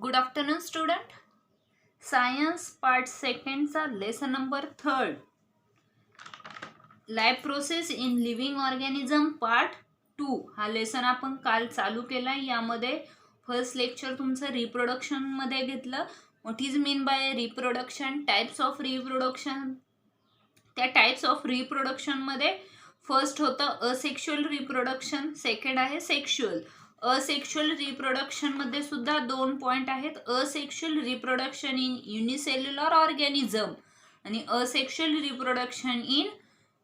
Good afternoon, student. Science part 2 चा lesson number 3 life process in living organism part 2 हा lesson आपण काल चालू केला. यामध्ये फर्स्ट लेक्चर तुमचं रिप्रोडक्शन मध्ये घेतलं. What is mean by reproduction, types of reproduction. त्या टाइप्स ऑफ रिप्रोडक्शन मध्ये फर्स्ट होतं असेक्शुअल रिप्रोडक्शन, सेकंड आहे सेक्शुअल. असेक्शुअल रिप्रोडक्शन मध्ये सुद्धा दोन पॉइंट आहेत. Asexual reproduction in unicellular organism आणि asexual reproduction in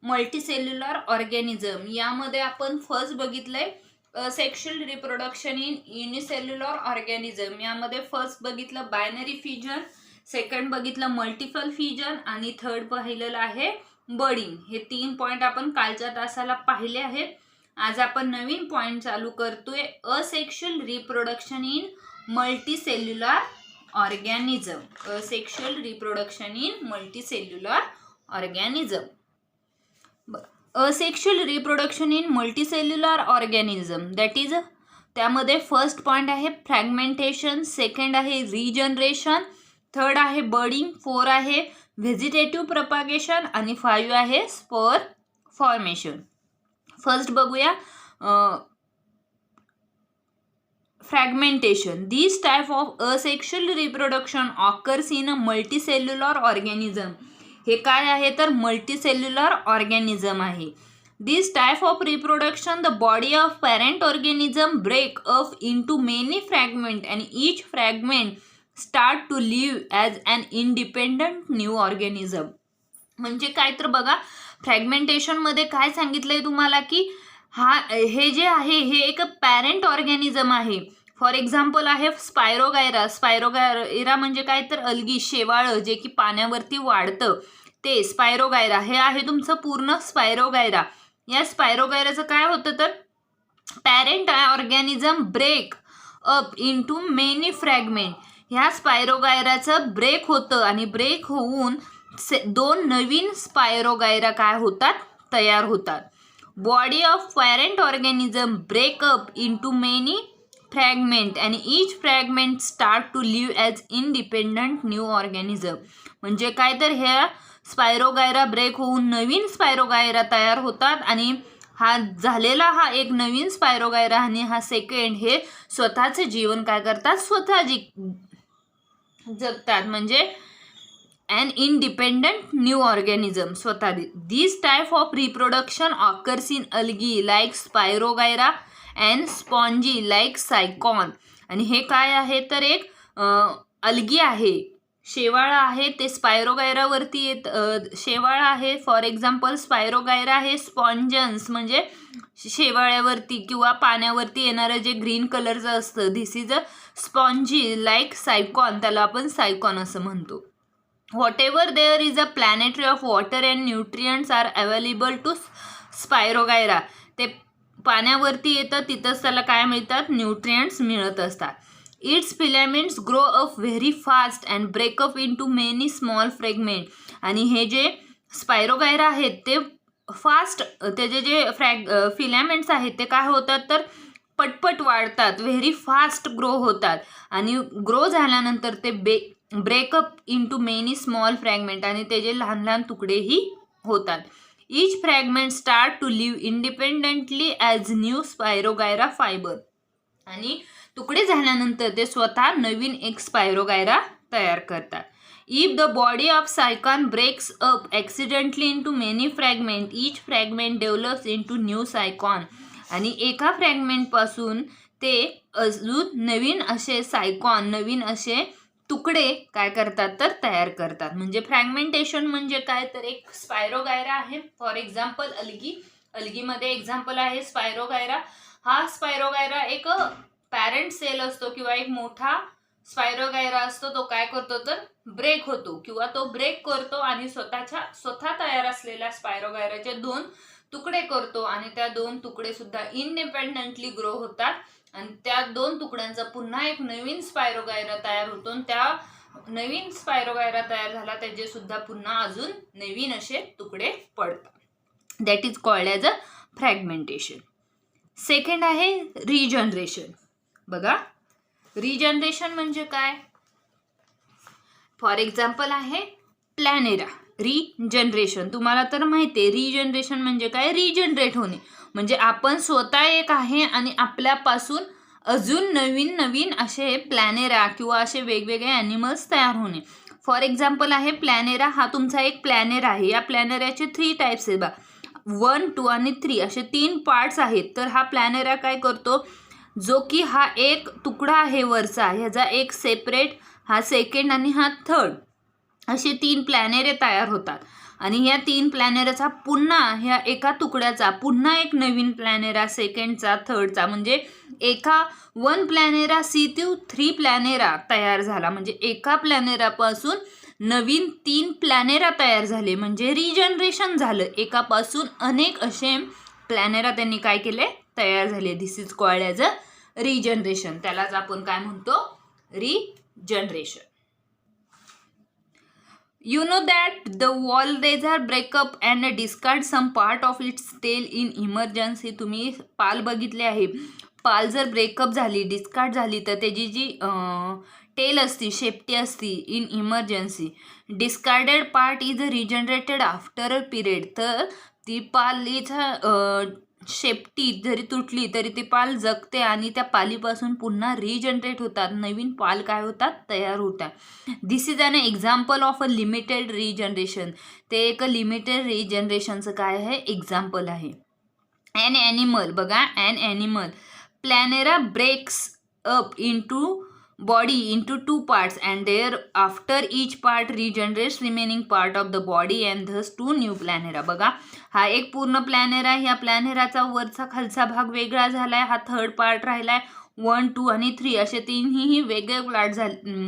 multicellular organism. यामध्ये आपण फर्स्ट बघितलंय asexual reproduction in unicellular organism. यामध्ये फर्स्ट बघितलं बायनरी फ्युजन, सेकंड बघितलं मल्टिपल फ्युजन आणि थर्ड पाहिलेलं आहे बर्डिंग. हे तीन पॉइंट आपण कालच्या तासाला पाहिले आहेत. आज आपण नवीन पॉइंट चालू करतोय asexual reproduction in multicellular organism. Asexual reproduction in multicellular organism. Asexual reproduction in multicellular organism that is त्यामध्ये फर्स्ट पॉइंट आहे फ्रॅगमेंटेशन, सेकंड आहे रिजनरेशन, थर्ड आहे बर्डिंग, फोर आहे व्हेजिटेटिव्ह प्रपागेशन आणि 5 आहे स्पोर फॉर्मेशन. फर्स्ट बघूया fragmentation. This type of asexual reproduction occurs in a multicellular organism. हे काय आहे तर मल्टीसेल्युलर ऑर्गॅनिझम आहे. This type of reproduction the body of parent organism break up into many fragment and each fragment start to live as an independent new organism. म्हणजे काय तर बघा, fragmentation मध्ये काय सांगितलंय तुम्हाला की हे जे आहे हे एक पॅरेंट ऑर्गॅनिझम आहे. फॉर एक्झाम्पल आहे स्पायरोगायरा. स्पायरोगायरा म्हणजे काय तर अलगी, शेवाळ जे की पाण्यावरती वाढतं ते स्पायरोगायरा. हे आहे तुमचं पूर्ण स्पायरोगायरा. या स्पायरोगायराचं काय होतं तर parent organism break up into many fragment. ह्या स्पायरोगायराचं ब्रेक होतं आणि ब्रेक होऊन दोन नवीन स्पायरोगायरा काय होतात तयार होतात. Body of parent organism break up into many fragment and each fragment start to live as independent new organism. म्हणजे काय तर ह्या स्पायरोगायरा ब्रेक होऊन नवीन स्पायरोगायरा तयार होतात आणि हा झालेला हा एक नवीन स्पायरोगायरा आणि हा सेकंड हे स्वतःचे जीवन काय करतात, स्वतः जगतात. म्हणजे an independent new organism स्वतः. This type of reproduction occurs in algae like Spirogyra and spongy like Cycon. आणि हे काय आहे तर एक अलगी आहे, शेवाळ आहे, ते स्पायरोगायरावरती शेवाळ आहे. फॉर एक्झाम्पल स्पायरोगायरा हे स्पॉन्जन्स म्हणजे शेवाळ्यावरती किंवा पाण्यावरती येणारं जे ग्रीन कलरचं असतं. This is a spongy like sycon, त्याला आपण सायकॉन असं म्हणतो. Whatever there is a planetary of water and nutrients are available to Spirogyra. ते पाण्यावरती येतं तिथंच त्याला काय मिळतात, न्यूट्रिएंट्स मिळत असतात. Its filaments grow up very fast and break up into many small fragment. आणि हे जे स्पायरोगायरा आहेत ते फास्ट, त्याचे जे फिलामेंट्स आहेत ते काय होतात तर पटपट वाढतात, व्हेरी फास्ट ग्रो होतात आणि ग्रो झाल्यानंतर ते break up into many small fragment आणि त्याचे लहान लहान तुकडेही होतात. Each fragment start to live independently as new spirogyra fibre. आणि तुकडे झाल्यानंतर ते स्वतः नवीन एक स्पायरोगायरा तयार करतात. If the body of sycon breaks up accidentally into many fragment each fragment develops into new sycon. आणि एका फ्रॅगमेंटपासून ते अजून नवीन असे सायकॉन, नवीन असे तुकडे काय करतात तर तयार करतात. म्हणजे फ्रॅगमेंटेशन म्हणजे काय तर एक स्पायरोगायरा आहे. फॉर एक्झाम्पल अलगीमध्ये एक्झाम्पल आहे स्पायरोगायरा. हा स्पायरोगायरा एक पॅरेंट सेल असतो किंवा एक मोठा स्पायरोगायरा असतो. तो काय करतो तर ब्रेक होतो किंवा तो ब्रेक करतो आणि स्वतः तयार असलेल्या स्पायरोगायराचे दोन तुकडे करतो आणि त्या दोन तुकडे सुद्धा इंडिपेंडेंटली ग्रो होतात आणि त्या दोन तुकड्यांचा पुन्हा एक नवीन स्पायरोगायरा तयार होतो. त्या नवीन स्पायरोगायरा तयार झाला त्याचे सुद्धा पुन्हा अजून नवीन असे तुकडे पडतात. That is called as a fragmentation. Second आहे रिजनरेशन. बघा रिजनरेशन म्हणजे काय? फॉर एक्झाम्पल आहे प्लॅनेरा. रिजनरेशन तुम्हाला तर माहिती आहे, रिजनरेशन म्हणजे काय? रिजनरेट होणे. म्हणजे आपण स्वतः एक आहे आणि आपल्यापासून अजून नवीन नवीन असे प्लॅनेरा किंवा असे वेगवेगळे ॲनिमल्स तयार होणे. फॉर एक्झाम्पल आहे प्लॅनेरा. हा तुमचा एक प्लॅनेरा आहे. या प्लॅनेराचे 3 टाईप्स आहेत बा, 1, 2 आणि 3 असे 3 पार्ट्स आहेत. तर हा प्लॅनेरा काय करतो, जो की हा एक तुकडा आहे वरचा, ह्याचा एक सेपरेट, हा सेकंड आणि हा थर्ड, असे 3 प्लॅनेरे तयार होतात. आणि या 3 प्लॅनेराचा पुन्हा ह्या एका तुकड्याचा पुन्हा एक नवीन प्लॅनेरा, सेकंडचा, थर्डचा, म्हणजे एका 1 प्लॅनेरा सी टू 3 प्लॅनेरा तयार झाला. म्हणजे एका प्लॅनेरापासून नवीन 3 प्लॅनेरा तयार झाले, म्हणजे रिजनरेशन झालं. एकापासून अनेक असे प्लॅनेरा त्यांनी काय केले, तयार झाले. This is called as a regeneration. त्यालाच आपण काय म्हणतो, regeneration. You know that the walrus break up and discard some part of its tail in emergency. तुम्ही पाल बघितले आहे. पाल जर ब्रेकअप झाली, डिस्कार्ड झाली, तर त्याची जी टेल असती, शेपटी असती, in emergency discarded part is regenerated after a period. तर ती पालीचा शेपटी जरी तुटली तरी ती पाल जगते आणि त्या पालीपासून पुन्हा रिजनरेट होतात, नवीन पाल काय होतात, तयार होतात. This is an example of a limited regeneration. ते एक लिमिटेड रिजनरेशनचं काय आहे, एक्झाम्पल आहे. ॲन ॲनिमल बघा, an animal planaria breaks up into body into 2 parts and thereafter each part regenerates remaining part of the body and thus 2 new planera. बघा, हा एक पूर्ण प्लॅनेरा आहे. ह्या प्लॅनेराचा वरचा खालचा भाग वेगळा झालाय, हा थर्ड पार्ट राहिलाय. 1, 2 आणि 3 असे 3ही वेगळे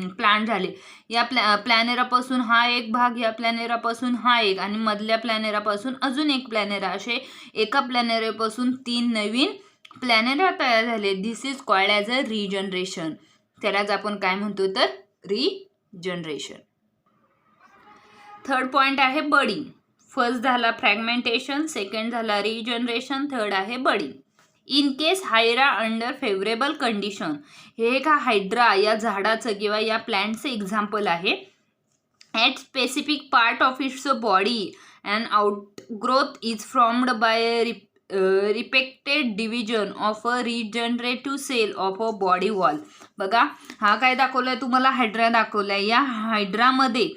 प्लांट झाले. या प्लॅनेरापासून हा एक भाग, या प्लॅनेरापासून हा एक, आणि मधल्या प्लॅनेरापासून अजून एक प्लॅनेरा, असे एका प्लॅनेरापासून 3 नवीन प्लॅनेरा तयार झाले. This is called as a regeneration. त्यालाच आपण काय म्हणतो, तर रिजनरेशन. थर्ड पॉइंट आहे बडिंग. फर्स्ट झाला फ्रॅगमेंटेशन, सेकंड झाला रिजनरेशन, थर्ड आहे budding. In case hydra under favourable condition. हे का हायड्रा या झाडाचं किंवा या प्लॅन्टचं एक्झाम्पल आहे. At specific part of its body and outgrowth is formed by repeated division of a regenerative cell of a body wall. बघा, हा काय दाखवलाय तुम्हाला, हायड्रा दाखवलाय. या हायड्रामध्ये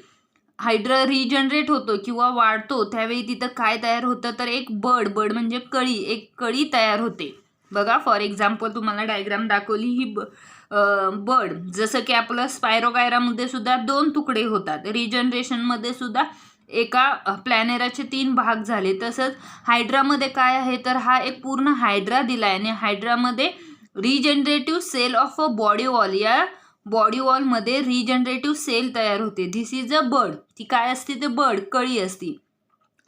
हायड्रा रिजनरेट होतो किंवा वाढतो, त्यावेळी तिथं काय तयार होतं, तर एक बड म्हणजे कळी, एक कळी तयार होते. बघा, फॉर एक्झाम्पल तुम्हाला डायग्राम दाखवली, ही बड, जसं की आपलं स्पायरोगायरामध्ये सुद्धा 2 तुकडे होतात, रिजनरेशनमध्ये सुद्धा एका प्लॅनेराचे 3 भाग झाले. तसंच हायड्रामध्ये काय आहे, तर हा एक पूर्ण हायड्रा दिलाय आणि हायड्रामध्ये regenerative cell of a body wall, या बॉडी वॉलमध्ये रिजनरेटिव्ह सेल तयार होते. This is a bud. ती काय असते, ते बर्ड, कळी असती.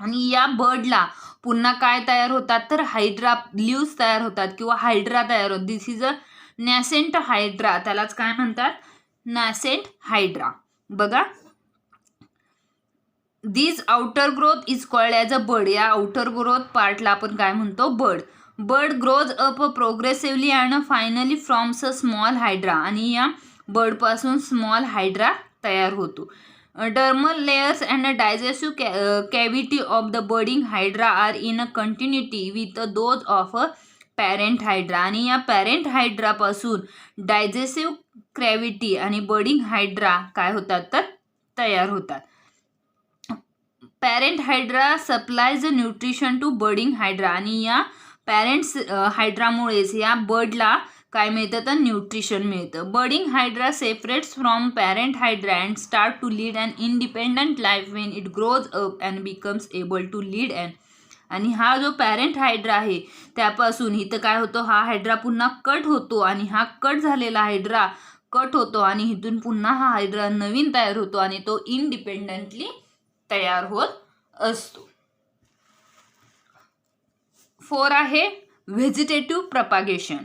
आणि या बर्डला पुन्हा काय तयार होतात, तर हायड्रा लिव्स तयार होतात किंवा हायड्रा तयार होतात. This is a nascent hydra. त्यालाच काय म्हणतात, नॅसेंट हायड्रा. बघा, this outer growth is called as a bud. या आउटर ग्रोथ पार्टला आपण काय म्हणतो, bud. Bud grows up progressively and finally forms a small hydra. आणि या बर्डपासून स्मॉल हायड्रा तयार होतो. Dermal layers and digestive cavity of the budding hydra are in a continuity with those of a parent hydra. आणि या parent हायड्रापासून digestive cavity आणि बर्डिंग hydra काय होतात, तर तयार होतात. Parent hydra supplies nutrition to budding hydra. आणि या पॅरेंट्स हायड्रामुळेच या बर्डला काय मिळतं, तर न्यूट्रिशन मिळतं. Budding hydra separates from parent hydra and start to lead an independent life when it grows up and becomes able to lead and. आणि हा जो पॅरेंट हायड्रा आहे त्यापासून इथं काय होतं, हा हायड्रा पुन्हा कट होतो आणि हा कट झालेला हायड्रा कट होतो आणि इथून पुन्हा हा हायड्रा नवीन तयार होतो आणि तो इंडिपेंडंटली तयार होत असतो. 4 आहे vegetative propagation.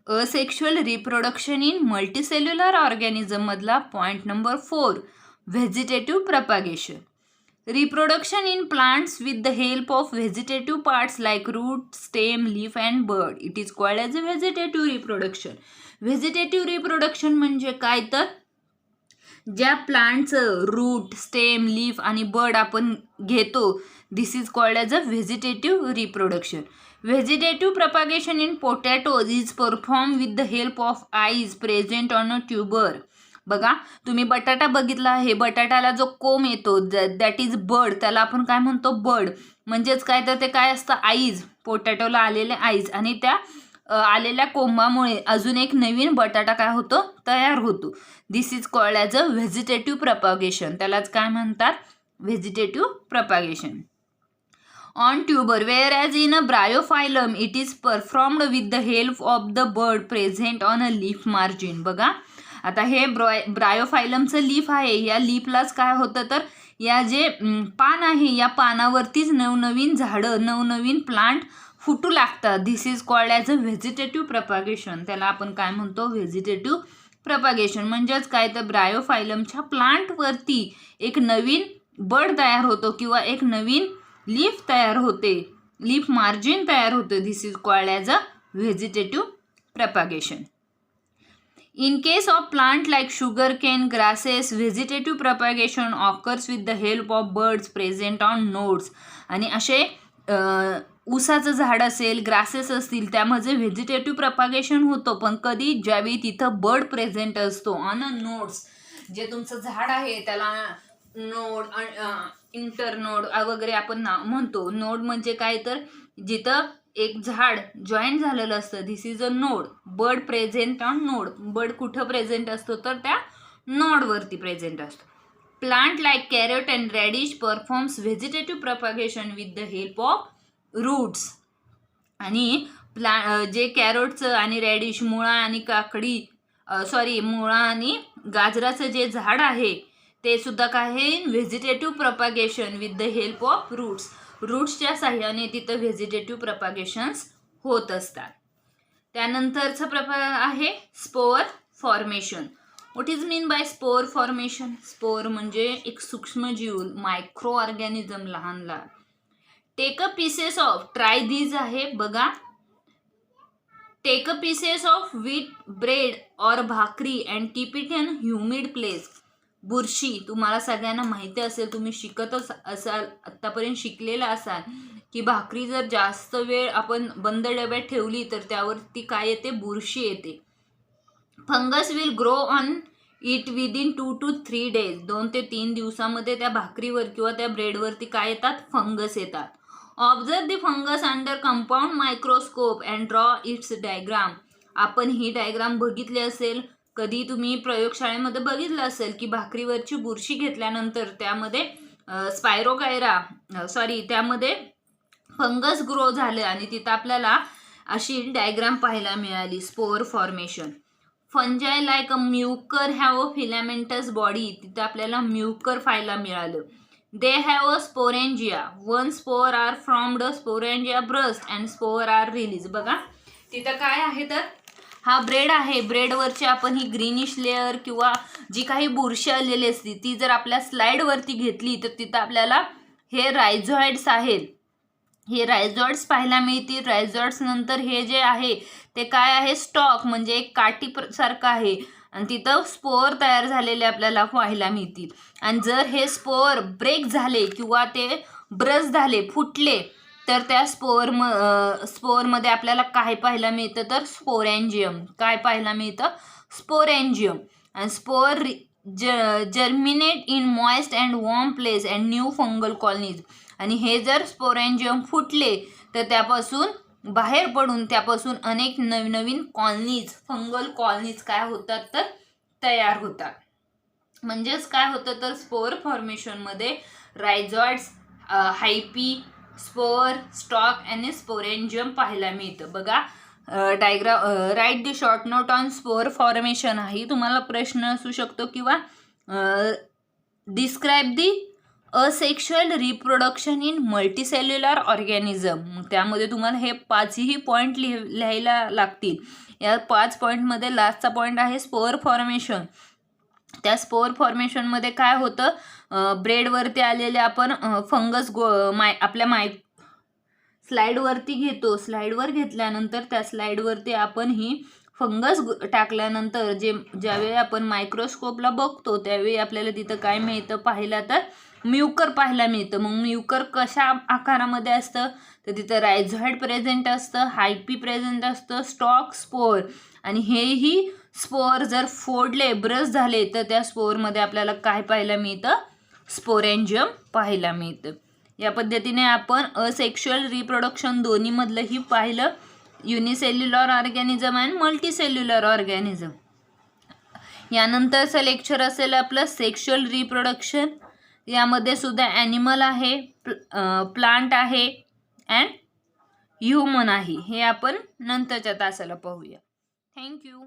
Asexual reproduction in multicellular organism मधला point number 4, vegetative propagation. Reproduction in plants with the help of vegetative parts like root, stem, leaf and bud. It is called as a vegetative reproduction. Vegetative reproduction म्हणजे काय तर ज्या प्लांटचं root, stem, leaf आणि bud आपण घेतो, this is called as a vegetative reproduction. Vegetative propagation in potatoes is perform with the help of eyes present on a tuber. बघा, तुम्ही बटाटा बघितला आहे, बटाट्याला जो कोंब येतो दॅट इज बर्ड, त्याला आपण काय म्हणतो, बर्ड. म्हणजेच काय तर ते काय असतं, आईज, पोटॅटोला आलेले आईज, आणि त्या आलेल्या कोंबामुळे अजून एक नवीन बटाटा काय होतो, तयार होतो. This is called as a vegetative propagation. त्यालाच काय म्हणतात, vegetative propagation on tuber. Whereas in a bryophyllum it is performed with the help of the bud present on a leaf margin. बघा, आता हे ब्रायोफायलमचं लीफ आहे, या लीफलाच काय होतं तर या जे पान आहे, या पानावरतीच नवनवीन झाडं, नवनवीन प्लांट फुटू लागतात. This is called as a vegetative propagation. त्याला आपण काय म्हणतो, व्हेजिटेटिव्ह प्रपागेशन. म्हणजेच काय तर ब्रायोफायलमच्या प्लांटवरती एक नवीन बर्ड तयार होतो किंवा एक नवीन लीफ तयार होते, लीफ मार्जिन तयार होते. This is called as a vegetative propagation. In case of plant like sugarcane, grasses, vegetative propagation occurs with the help of birds present on nodes. आणि असे ऊसाचं झाड असेल, ग्रासेस असतील, त्यामध्ये व्हेजिटेटिव्ह प्रपागेशन होतं, पण कधी, ज्यावेळी तिथं बर्ड प्रेझेंट असतो ऑन नोड्स. जे तुमचं झाड आहे त्याला नोड, इंटरनोड वगैरे आपण म्हणतो. नोड म्हणजे काय तर जिथं एक झाड जॉईंट झालेलं असतं, this is a node. Bud present on node. Bud कुठं प्रेझेंट असतो तर त्या नोडवरती प्रेझेंट असतो. Plant like carrot and radish performs vegetative propagation with the help of roots. आणि जे कॅरोटचं आणि रॅडिश, मुळा आणि काकडी, मुळा आणि गाजराचं जे झाड आहे ते सुद्धा काय आहे, vegetative propagation with the help of roots. रूट्सच्या साह्याने तिथं व्हेजिटेटिव्ह प्रपागेशन्स होत असतात. त्यानंतरचं आहे spore formation. What is mean by spore formation? Spore म्हणजे एक सूक्ष्मजीव, मायक्रो ऑर्गॅनिझम, लहान लहान. Take a pieces of, try these आहे बघा. Take a pieces of wheat bread और bhakri and keep it in humid place. बुरशी, तुम्हाला सगळ्यांना माहिती असेल, तुम्ही शिकतच असाल, आत्तापर्यंत शिकलेला असाल की भाकरी जर जास्त वेळ आपण बंद डब्यात ठेवली तर त्यावरती काय येते, बुरशी येते. Fungus will grow on it within 2 to 3 days. 2 ते 3 दिवसामध्ये त्या भाकरीवर किंवा त्या ब्रेडवरती काय येतात, फंगस येतात. Observe the fungus under compound microscope and draw it's diagram. आपण ही डायग्राम बघितली असेल, कधी तुम्ही प्रयोगशाळेमध्ये बघितलं असेल की भाकरीवरची बुरशी घेतल्यानंतर त्यामध्ये त्यामध्ये फंगस ग्रो झाले आणि तिथं आपल्याला अशी डायग्राम पाहायला मिळाली. Spore formation. Fungi like a mucor have a filamentous body. तिथं आपल्याला म्युकर पाहायला मिळालं. They have a sporangia. When spore are formed sporangia burst and spore are release. बघा, तिथं काय आहे तर हा ब्रेड आहे, ब्रेडवरची आपण ही ग्रीनिश लेअर किंवा जी काही बुरशी आलेली असते ती जर आपल्या स्लाइडवरती घेतली तर तिथं आपल्याला हे रायझॉइड्स आहेत, हे रायझॉइड्स पाहायला मिळतील. रायझॉइड्स नंतर हे जे आहे ते काय आहे, स्टॉक म्हणजे एक काठी सारखं आहे आणि तिथं स्पोअर तयार झालेले आपल्याला पाहायला मिळतील. आणि जर हे स्पोअर ब्रेक झाले किंवा ते ब्रश झाले, फुटले, तर त्या स्पोअरमध्ये आपल्याला काय पाहायला मिळतं तर स्पोरेंजियम. काय पाहायला मिळतं, स्पोरेंजियम. आणि spore germinate in moist and warm place and new fungal colonies. आणि हे जर स्पोरेंजियम फुटले तर त्यापासून बाहेर पडून त्यापासून अनेक नवीन कॉलनीज, फंगल कॉलनीज काय होतात तर तयार होतात. म्हणजेच काय होतं तर स्पोअर फॉर्मेशनमध्ये रायझॉइड्स, हायपी, स्पोअर, स्टॉक आणि स्पोरेंजियम पाहायला मिळतं. बघा diagram. Write the short note on spore formation हाही तुम्हाला प्रश्न असू शकतो किंवा describe the asexual reproduction in multicellular organism. त्यामध्ये तुम्हाला हे 5ही पॉईंट लिहायला लागतील. या 5 पॉईंटमध्ये लास्टचा पॉईंट आहे स्पोअर फॉर्मेशन. त्या स्पोअर फॉर्मेशनमध्ये काय होतं, ब्रेडवरती आलेले आपण फंगस आपल्या स्लाइडवरती घेतो. स्लाइडवर घेतल्यानंतर त्या स्लाइडवरती आपण ही फंगस टाकल्यानंतर ज्यावेळी आपण मायक्रोस्कोपला बघतो त्यावेळी आपल्याला तिथं काय मिळतं पाहिलं तर म्युकर पाहायला मिळतं. मग म्युकर कशा आकारामध्ये असतं तर तिथं रायझॉइड प्रेझेंट असतं, हायपी प्रेझेंट असतं, स्टॉक, स्पोर. आणि हेही स्पोर जर फोडले ब्रश झाले तर त्या स्पोरमध्ये आपल्याला काय पाहायला मिळतं, स्पोरेंजियम पाहायला मिळतं. या पद्धतीने आपण असेक्शुअल रिप्रोडक्शन दोन्हीमधलंही पाहिलं, unicellular organism and multicellular organism. यानंतरचं लेक्चर असेल आपलं सेक्शुअल रिप्रोडक्शन. यामध्ये सुद्धा ॲनिमल आहे, प्लांट आहे अँड ह्युमन आहे. हे आपण नंतरच्या तासाला पाहूया. थँक्यू.